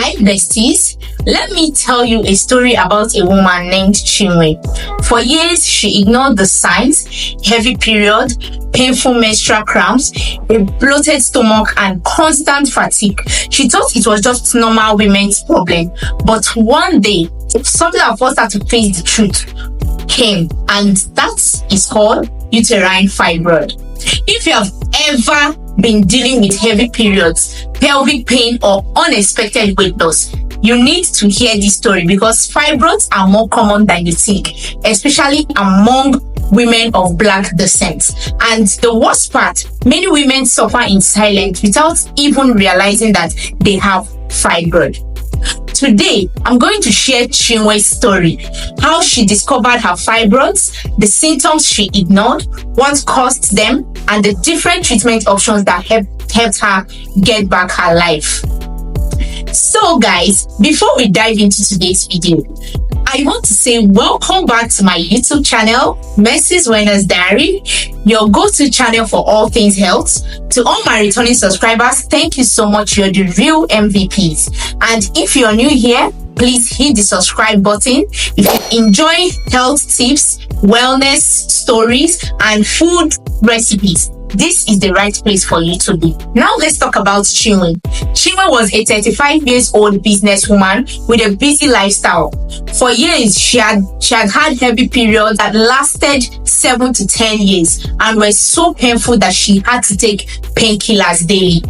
Hi besties, let me tell you a story about a woman named Chinwe. For years, she ignored the signs: heavy period, painful menstrual cramps, a bloated stomach, and constant fatigue. She thought it was just normal women's problem. But one day, something that forced her to face the truth came, and that is called uterine fibroid. If you have ever been dealing with heavy periods, pelvic pain, or unexpected weight loss, you need to hear this story because fibroids are more common than you think, especially among women of Black descent. And the worst part, many women suffer in silence without even realizing that they have fibroid. Today, I'm going to share Chinwe's story, how she discovered her fibroids, the symptoms she ignored, what caused them, and the different treatment options that helped her get back her life. So guys, before we dive into today's video, I want to say welcome back to my YouTube channel, Mrs. Wenner's Diary, your go-to channel for all things health. To all my returning subscribers, thank you so much. You're the real MVPs. And if you're new here, please hit the subscribe button. If you enjoy health tips, wellness stories, and food recipes, this is the right place for you to be. Now let's talk about Chinwe. Chinwe was a 35-year-old businesswoman with a busy lifestyle. For years, she had had heavy periods that lasted 7 to 10 years and were so painful that she had to take painkillers daily.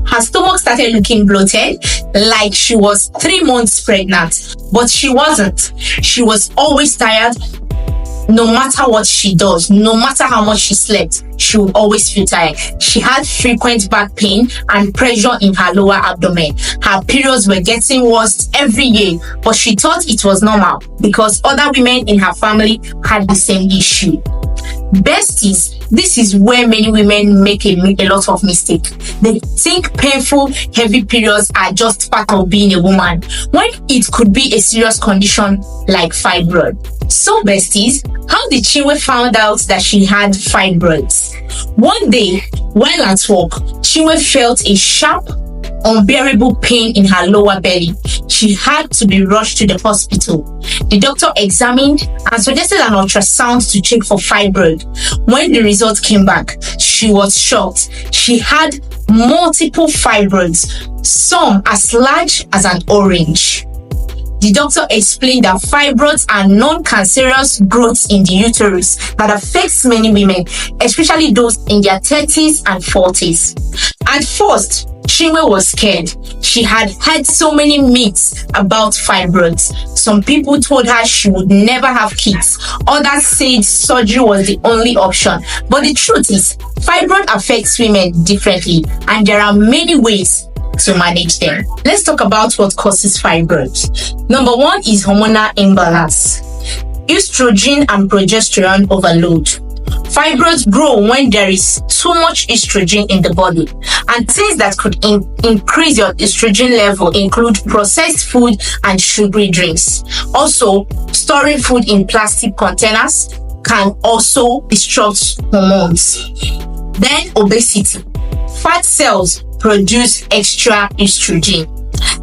Her stomach started looking bloated, like she was 3 months pregnant, but she wasn't. She was always tired. No matter what she does, no matter how much she slept, she would always feel tired. She had frequent back pain and pressure in her lower abdomen. Her periods were getting worse every year, but she thought it was normal because other women in her family had the same issue. Besties, this is where many women make a lot of mistakes. They think painful, heavy periods are just part of being a woman, when it could be a serious condition like fibroid. So besties, how did Chinwe find out that she had fibroids? One day, while at work, Chinwe felt a sharp, unbearable pain in her lower belly. She had to be rushed to the hospital. The doctor examined and suggested an ultrasound to check for fibroid. When the results came back, she was shocked. She had multiple fibroids, some as large as an orange. The doctor explained that fibroids are non-cancerous growths in the uterus that affects many women, especially those in their 30s and 40s. At first, Chinwe was scared. She had heard so many myths about fibroids. Some people told her she would never have kids. Others said surgery was the only option. But the truth is, fibroid affects women differently, and there are many ways to manage them. Let's talk about what causes fibroids. Number 1 is hormonal imbalance. Estrogen and progesterone overload. Fibroids grow when there is too much estrogen in the body, and things that could increase your estrogen level include processed food and sugary drinks. Also, storing food in plastic containers can also disrupt hormones. Then obesity. Fat cells produce extra estrogen.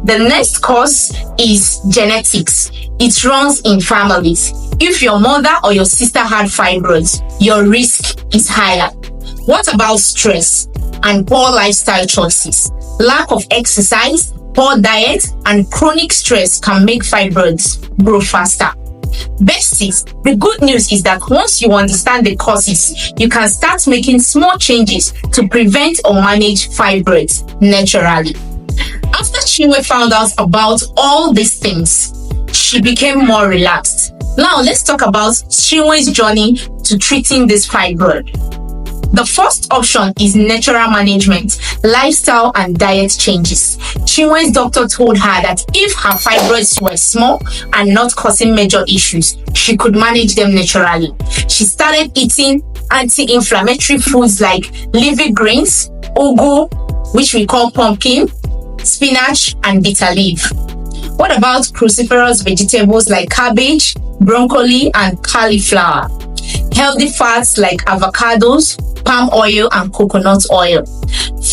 The next cause is genetics. It runs in families. If your mother or your sister had fibroids, your risk is higher. What about stress and poor lifestyle choices? Lack of exercise, poor diet, and chronic stress can make fibroids grow faster. Besties, the good news is that once you understand the causes, you can start making small changes to prevent or manage fibroids naturally. After Chinwe found out about all these things, she became more relaxed. Now let's talk about Chinwe's journey to treating this fibroid. The first option is natural management, lifestyle and diet changes. Chinwe's doctor told her that if her fibroids were small and not causing major issues, she could manage them naturally. She started eating anti-inflammatory foods like leafy greens, ugu, which we call pumpkin, spinach, and bitter leaf. What about cruciferous vegetables like cabbage, broccoli, and cauliflower? Healthy fats like avocados, palm oil, and coconut oil.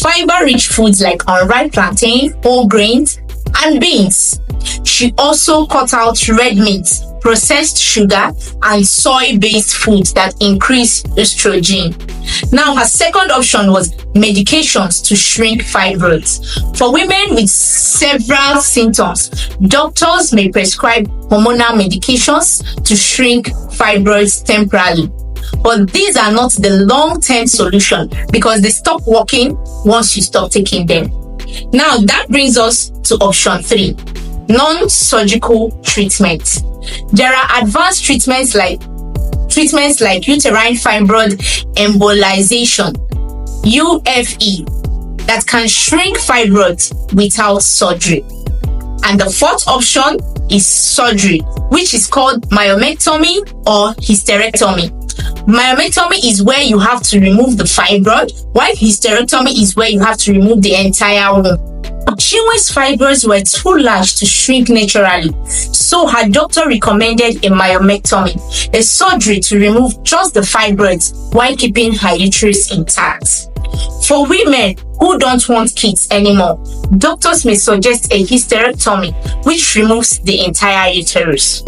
Fiber-rich foods like unripe plantain, whole grains, and beans. She also cut out red meat, processed sugar, and soy-based foods that increase estrogen. Now, her second option was medications to shrink fibroids. For women with several symptoms, doctors may prescribe hormonal medications to shrink fibroids temporarily. But these are not the long-term solution because they stop working once you stop taking them. Now, that brings us to option 3, non-surgical treatment. There are advanced treatments like uterine fibroid embolization, UFE, that can shrink fibroids without surgery. And the fourth option is surgery, which is called myomectomy or hysterectomy. Myomectomy is where you have to remove the fibroid, while hysterectomy is where you have to remove the entire womb. Chinwe's fibroids were too large to shrink naturally, so her doctor recommended a myomectomy, a surgery to remove just the fibroids while keeping her uterus intact. For women who don't want kids anymore, doctors may suggest a hysterectomy, which removes the entire uterus.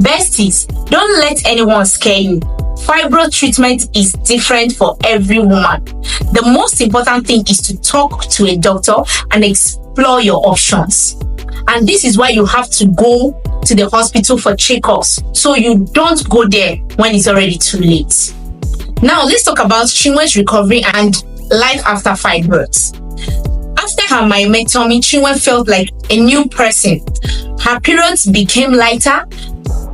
Besties, don't let anyone scare you. Fibroid treatment is different for every woman. The most important thing is to talk to a doctor and explore your options. And this is why you have to go to the hospital for checkups, so you don't go there when it's already too late. Now, let's talk about Chinwe's recovery and life after fibroids. After her myomectomy, Chinwe felt like a new person. Her periods became lighter,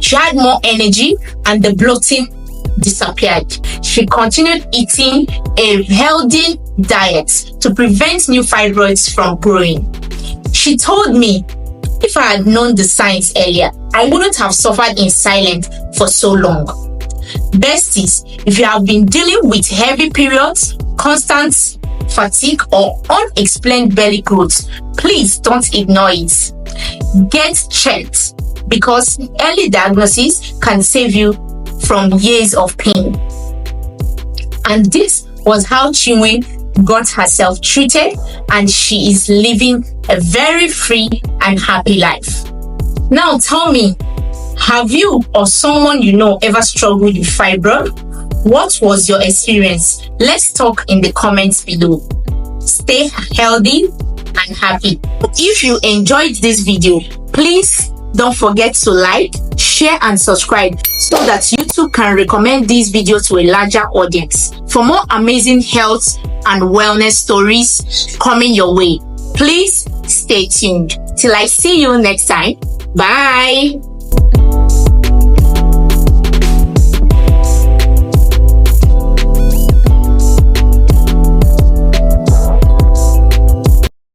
she had more energy, and the bloating disappeared. She continued eating a healthy diet to prevent new fibroids from growing. She told me, if I had known the signs earlier, I wouldn't have suffered in silence for so long. Besties, if you have been dealing with heavy periods, constant fatigue, or unexplained belly growth, please don't ignore it. Get checked, because early diagnosis can save you from years of pain. And this was how Chinwe got herself treated, and she is living a very free and happy life. Now tell me, have you or someone you know ever struggled with fibroid? What was your experience? Let's talk in the comments below. Stay healthy and happy. If you enjoyed this video, please don't forget to like, share, and subscribe so that YouTube can recommend this video to a larger audience. For more amazing health and wellness stories coming your way, please stay tuned. Till I see you next time. Bye.